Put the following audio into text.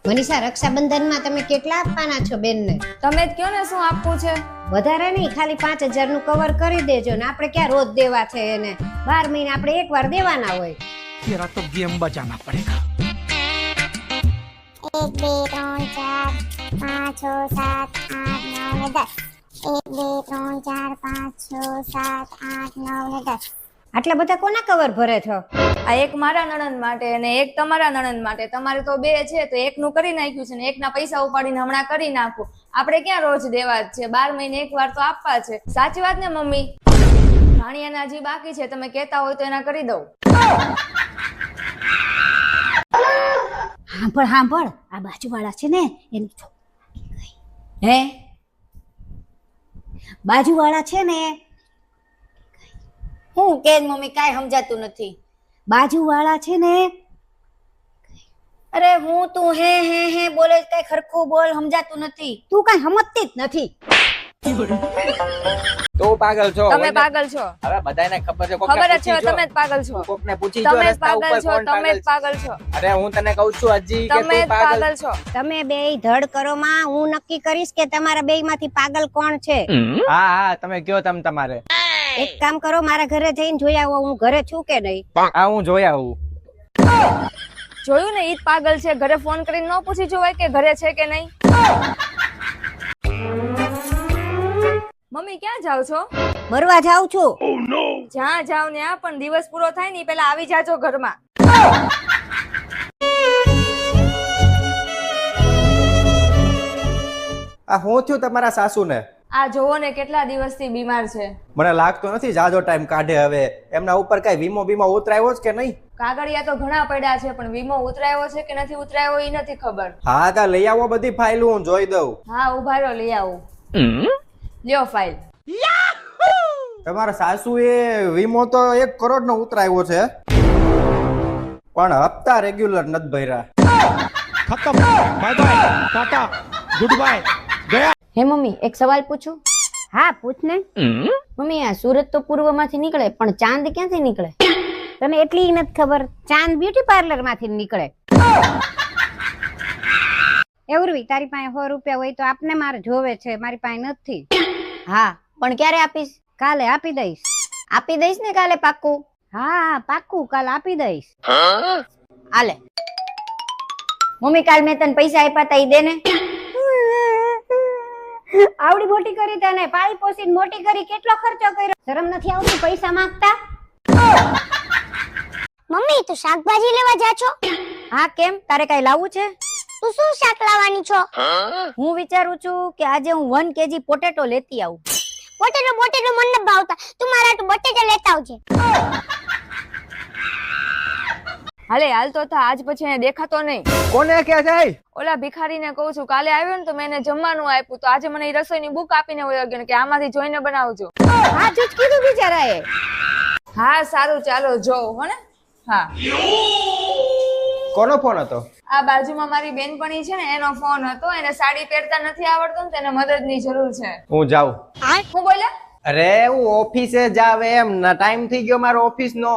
મનીષા, રક્ષાબંધનમાં તમે કેટલા આપવાના છો બેનને? તમે જ કયો ને શું આપવું છે. વધારે નહીં, ખાલી 5000 નું કવર કરી દેજો ને. આપણે ક્યાં રોજ દેવા છે એને? 12 મહિને આપણે એકવાર દેવાના હોય. तेरा तो गेम बजाना पड़ेगा। 1 2 3 4 5 6 7 8 9 10 1 2 3 4 5 6 7 8 9 10 આટલા બધા કોના કવર ભરે છો? આ એક મારા નણંદ માટે અને એક તમારા નણંદ માટે. તમારે તો બે છે તો એકનું કરી નાખ્યું છે ને એકના પૈસા ઉપાડીને હમણાં કરી નાખું. આપણે ક્યાં રોજ દેવા જ છે? 12 મહિને એકવાર તો આપવા છે. સાચી વાત ને મમ્મી? ભાણિયાના હજી બાકી છે, તમે કહેતા હોય તો એના કરી દઉં. સાંભળ, આ બાજુવાળા છે ને એની હે? બાજુવાળા છે ને, હું કે મમ્મી કાંઈ સમજાતું નથી. બાજુવાળા છે ને, અરે હું તું હે હે હે બોલે કઈ ખરખું બોલ, સમજાતું નથી. તું કઈ સમજતી જ નથી. તો પાગલ છો. તમે પાગલ છો. હવે બધાને ખબર છે. ખબર જ છે તમે જ પાગલ છો. કોકને પૂછી જો તમે જ રસ્તા પાગલ ઉપર છો. કોણ તમે જ પાગલ પાગલ છો. અરે હું તને કહું છું હજી કે તમે જ તું પાગલ પાગલ છો. તમે બેય ધડ કરો માં, હું નક્કી કરીશ કે તમારા બેયમાંથી પાગલ કોણ છે. હા હા તમે કયો તમારે. એક કામ કરો, મારા ઘરે જઈને જોઈ આવો હું ઘરે છું કે નહીં. હા હું જોઈ આવું. જોયું ને, ઈ જ પાગલ છે. ઘરે ફોન કરીને ન પૂછી જોવાય કે ઘરે છે કે નહીં. મમ્મી ક્યાં જાવ છો? મરવા જાઉં છું. જ્યાં જાવ ને આ પણ દિવસ પૂરો થાય ને ઈ પેલા આવી જાજો ઘરમાં. આ હું થયું તમારા સાસુને? આ જોવો ને કેટલા દિવસથી બીમાર છે. મને લાગતો નથી જાજો ટાઈમ કાઢે. હવે એમના ઉપર કઈ વીમો બીમો ઉતરાયો છે કે નહીં? કાગળિયા તો ઘણા પડ્યા છે પણ વીમો ઉતરાયો છે કે નથી ઉતરાયો ઈ નથી ખબર. હા કા લઈ આવો બધી ફાઇલ, હું જોઈ દઉં. હા ઉભા રહો, લઈ આવું. લ્યો ફાઇલ. તમારા સાસુએ વીમો તો 1 કરોડ નો ઉતરાયો છે પણ હપ્તા રેગ્યુલર નથી ભર્યા. खत्म, बाय बाय, टाटा, गुड बाय, गया। હે મમ્મી, એક સવાલ પૂછું? હા પૂછ ને. મમ્મી, આ સુરત તો પૂર્વમાંથી નીકળે પણ ચાંદ ક્યાંથી નીકળે? તને એટલી નથી ખબર? ચાંદ બ્યુટી પાર્લર માંથી નીકળે. એવરવી, તારી પાસે 100 રૂપિયા હોય તો આપને, મારે જોવે છે, મારી પાસે નથી. હા પણ ક્યારે આપીશ? કાલે આપી દઈશ. આપી દઈશ ને કાલે પાક્કું? હા પાક્કું, કાલ આપી દઈશ. આલે મમ્મી, કાલ મેં તને પૈસા આપ્યા તા ઈ દે ને. આવડી મોટી કરી તને, પાળી પોસીને મોટી કરી, કેટલો ખર્ચો કર્યો. શરમ નથી આવતી પૈસા માંગતા? મમ્મી તું શાકભાજી લેવા જા છો? હા કેમ, તારે કઈ લાવવું છે? તું શું શાક લાવવાની છો? હું વિચારું છું કે આજે હું 1 kg પોટેટો લેતી આવું. પોટેટો મને ન ભાવતા, તું મારા હાટુ બટેટા લેતા આવજે. હાલે હાલ તો થા, આજ પછી એને દેખાતો નહીં. કોને કે જાય? ઓલા ભિખારીને કહું છું, કાલે આવ્યો ને તો મેં એને જમવાનું આપ્યું તો આજે મને ઈ રસોઈની બુક આપીને વયો ગયો કે આમાંથી જોઈને બનાવજો. હા જ કીધું બિચારાએ. હા સારું, ચાલો જોઉં હો ને. હા કોનો ફોન હતો? આ બાજુમાં મારી બેનપણી છે ને એનો ફોન હતો. એને સાડી પહેરતા નથી આવડતું ને તેને મદદની જરૂર છે. હું જાઉં. હું બોલ્યા? અરે હું ઓફિસે જાવ એમ ના, ટાઈમ થઈ ગયો મારો ઓફિસ નો.